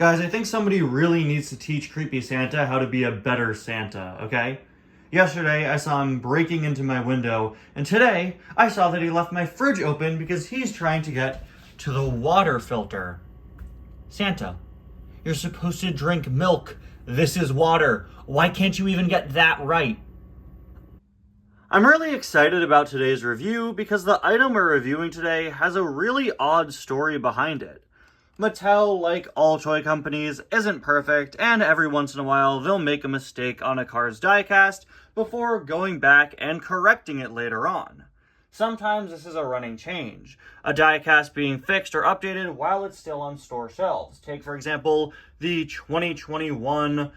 Guys, I think somebody really needs to teach Creepy Santa how to be a better Santa, okay? Yesterday, I saw him breaking into my window, and today, I saw that he left my fridge open because he's trying to get to the water filter. Santa, you're supposed to drink milk. This is water. Why can't you even get that right? I'm really excited about today's review because the item we're reviewing today has a really odd story behind it. Mattel, like all toy companies, isn't perfect, and every once in a while they'll make a mistake on a car's diecast before going back and correcting it later on. Sometimes this is a running change, a diecast being fixed or updated while it's still on store shelves. Take, for example, the 2021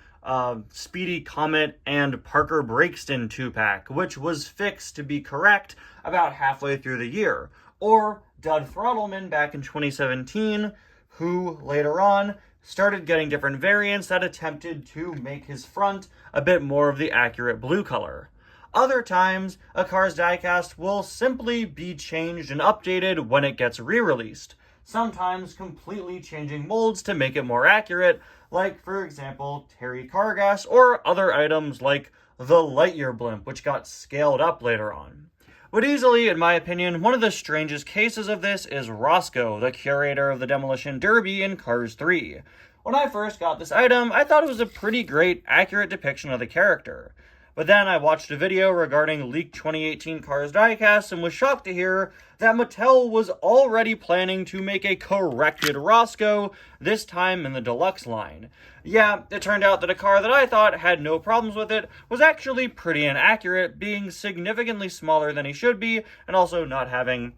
Speedy Comet and Parker Breakston 2-pack, which was fixed to be correct about halfway through the year. Or Dud Throttleman back in 2017, who later on started getting different variants that attempted to make his front a bit more of the accurate blue color. Other times, a car's diecast will simply be changed and updated when it gets re-released, sometimes completely changing molds to make it more accurate, like, for example, Terry Cargas, or other items like the Lightyear blimp, which got scaled up later on. But easily, in my opinion, one of the strangest cases of this is Roscoe, the curator of the Demolition Derby in Cars 3. When I first got this item, I thought it was a pretty great, accurate depiction of the character. But then I watched a video regarding leaked 2018 Cars diecast and was shocked to hear that Mattel was already planning to make a corrected Roscoe, this time in the deluxe line. Yeah, it turned out that a car that I thought had no problems with it was actually pretty inaccurate, being significantly smaller than he should be, and also not having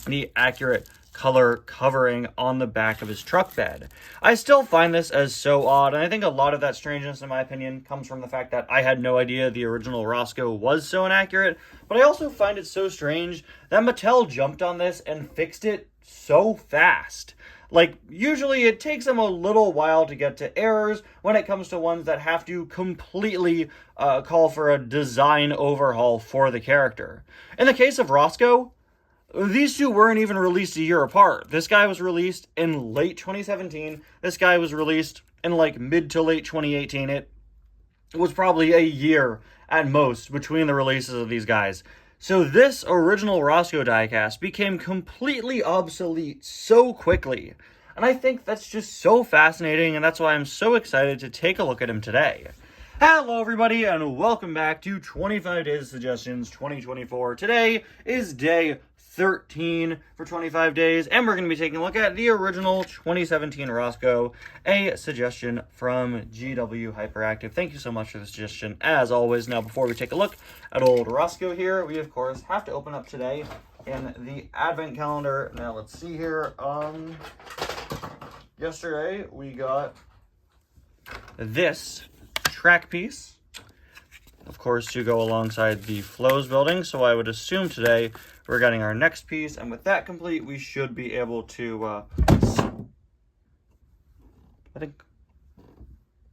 the accurate color covering on the back of his truck bed. I still find this as so odd, and I think a lot of that strangeness, in my opinion, comes from the fact that I had no idea the original Roscoe was so inaccurate, but I also find it so strange that Mattel jumped on this and fixed it so fast. Like, usually it takes them a little while to get to errors when it comes to ones that have to completely call for a design overhaul for the character. In the case of Roscoe, these two weren't even released a year apart. This guy was released in late 2017. This guy was released in like mid to late 2018. It was probably a year at most between the releases of these guys. So this original Roscoe diecast became completely obsolete so quickly. And I think that's just so fascinating, and that's why I'm so excited to take a look at him today. Hello everybody, and welcome back to 25 Days of Suggestions 2024. Today is day 13 for 25 days, and we're going to be taking a look at the original 2017 Roscoe, a suggestion from GW Hyperactive. Thank you so much for the suggestion, as always. Now, before we take a look at old Roscoe here, we, of course, have to open up today in the Advent calendar. Now, let's see here. Yesterday, we got this track piece, of course, to go alongside the Flows building, so I would assume today we're getting our next piece, and with that complete, we should be able to, I think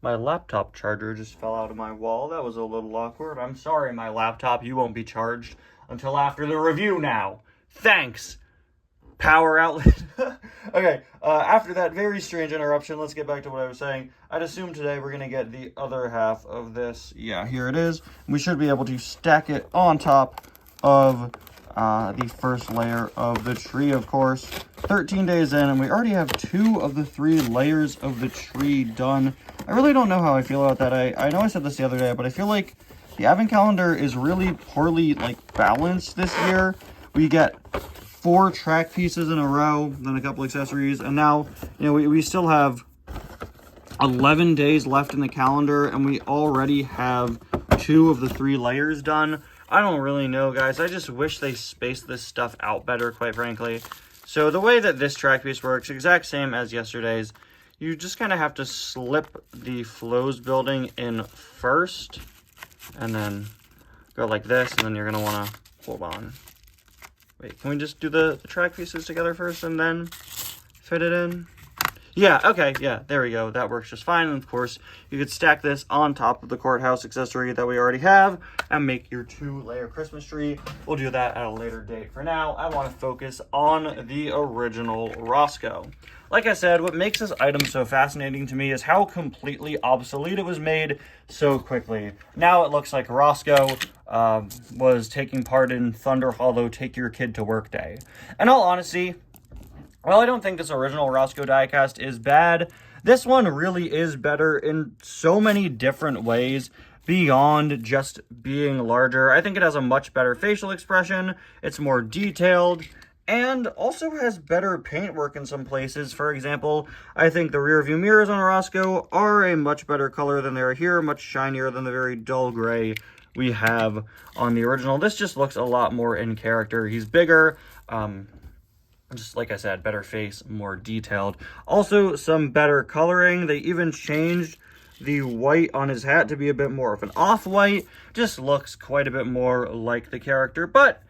my laptop charger just fell out of my wall. That was a little awkward. I'm sorry, my laptop. You won't be charged until after the review now. Thanks, power outlet. Okay, after that very strange interruption, let's get back to what I was saying. I'd assume today we're going to get the other half of this. Yeah, here it is. We should be able to stack it on top of the first layer of the tree, of course. 13 days in, and we already have 2 of the 3 layers of the tree done. I really don't know how I feel about that. I know I said this the other day, but I feel like the Advent calendar is really poorly, balanced this year. We get 4 track pieces in a row, then a couple accessories, and now, we still have 11 days left in the calendar, and we already have 2 of the 3 layers done. I don't really know, guys. I just wish they spaced this stuff out better, quite frankly. So the way that this track piece works, exact same as yesterday's, you just kind of have to slip the Flows building in first, and then go like this, and then you're going to want to, hold on. Wait, can we just do the track pieces together first and then fit it in? Yeah, okay, yeah, there we go. That works just fine. And of course, you could stack this on top of the courthouse accessory that we already have and make your 2-layer Christmas tree. We'll do that at a later date. For now, I want to focus on the original Roscoe. Like I said, what makes this item so fascinating to me is how completely obsolete it was made so quickly. Now it looks like Roscoe was taking part in Thunder Hollow Take Your Kid to Work Day. In all honesty, well, I don't think this original Roscoe diecast is bad. This one really is better in so many different ways beyond just being larger. I think it has a much better facial expression. It's more detailed and also has better paintwork in some places. For example, I think the rear view mirrors on Roscoe are a much better color than they are here, much shinier than the very dull gray we have on the original. This just looks a lot more in character. He's bigger, just like I said, better face, more detailed. Also, some better coloring. They even changed the white on his hat to be a bit more of an off-white. Just looks quite a bit more like the character. But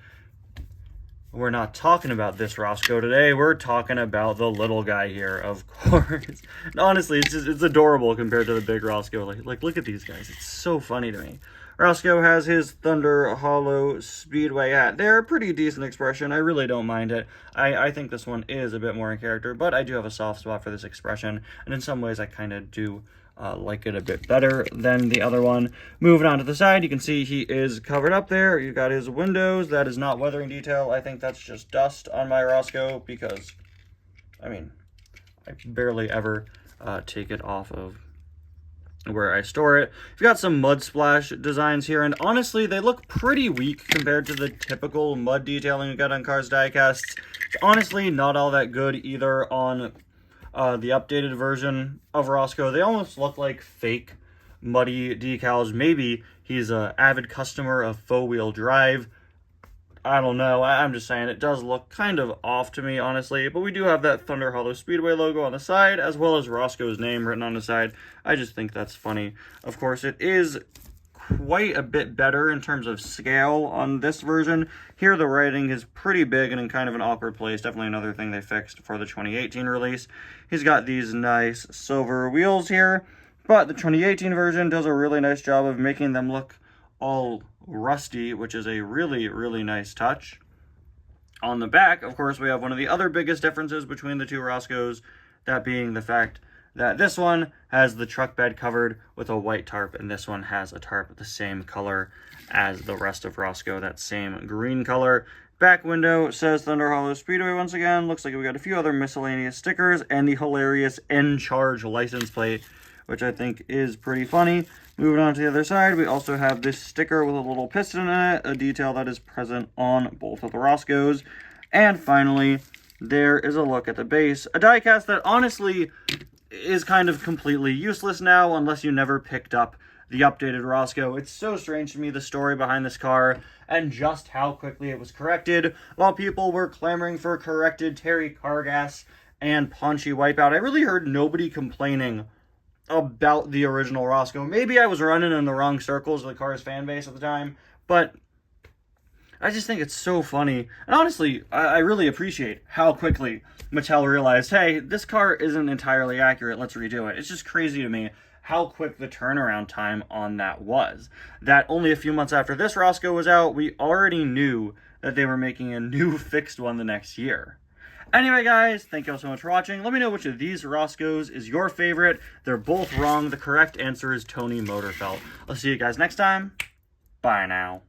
we're not talking about this Roscoe today. We're talking about the little guy here, of course. Honestly, it's adorable compared to the big Roscoe. Like, look at these guys. It's so funny to me. Roscoe has his Thunder Hollow Speedway hat. They're a pretty decent expression. I really don't mind it. I think this one is a bit more in character, but I do have a soft spot for this expression, and in some ways I kind of do like it a bit better than the other one. Moving on to the side, you can see he is covered up there. You've got his windows. That is not weathering detail. I think that's just dust on my Roscoe because, I mean, I barely ever take it off of where I store it. You've got some mud splash designs here, and honestly, they look pretty weak compared to the typical mud detailing you get on Cars diecasts. It's honestly not all that good either on the updated version of Roscoe. They almost look like fake muddy decals. Maybe he's an avid customer of four-wheel drive. I don't know. I'm just saying it does look kind of off to me, honestly. But we do have that Thunder Hollow Speedway logo on the side, as well as Roscoe's name written on the side. I just think that's funny. Of course, it is quite a bit better in terms of scale on this version. Here, the writing is pretty big and in kind of an awkward place. Definitely another thing they fixed for the 2018 release. He's got these nice silver wheels here, but the 2018 version does a really nice job of making them look all rusty, which is a really, really nice touch. On the back, of course, we have one of the other biggest differences between the two Roscoes, that being the fact that this one has the truck bed covered with a white tarp, and this one has a tarp the same color as the rest of Roscoe, that same green color. Back window says Thunder Hollow Speedway once again. Looks like we got a few other miscellaneous stickers and the hilarious N-Charge license plate, which I think is pretty funny. Moving on to the other side, we also have this sticker with a little piston in it, a detail that is present on both of the Roscoes. And finally, there is a look at the base. A diecast that honestly is kind of completely useless now, unless you never picked up the updated Roscoe. It's so strange to me, the story behind this car, and just how quickly it was corrected. While people were clamoring for corrected Terry Cargas and Paunchy Wipeout, I really heard nobody complaining about the original Roscoe. Maybe I was running in the wrong circles of the Cars fan base at the time, but I just think it's so funny. And honestly, I really appreciate how quickly Mattel realized, hey, this car isn't entirely accurate, let's redo it. It's just crazy to me how quick the turnaround time on that was. That only a few months after this Roscoe was out, we already knew that they were making a new fixed one the next year. Anyway, guys, thank you all so much for watching. Let me know which of these Roscoes is your favorite. They're both wrong. The correct answer is Tony Motorfelt. I'll see you guys next time. Bye now.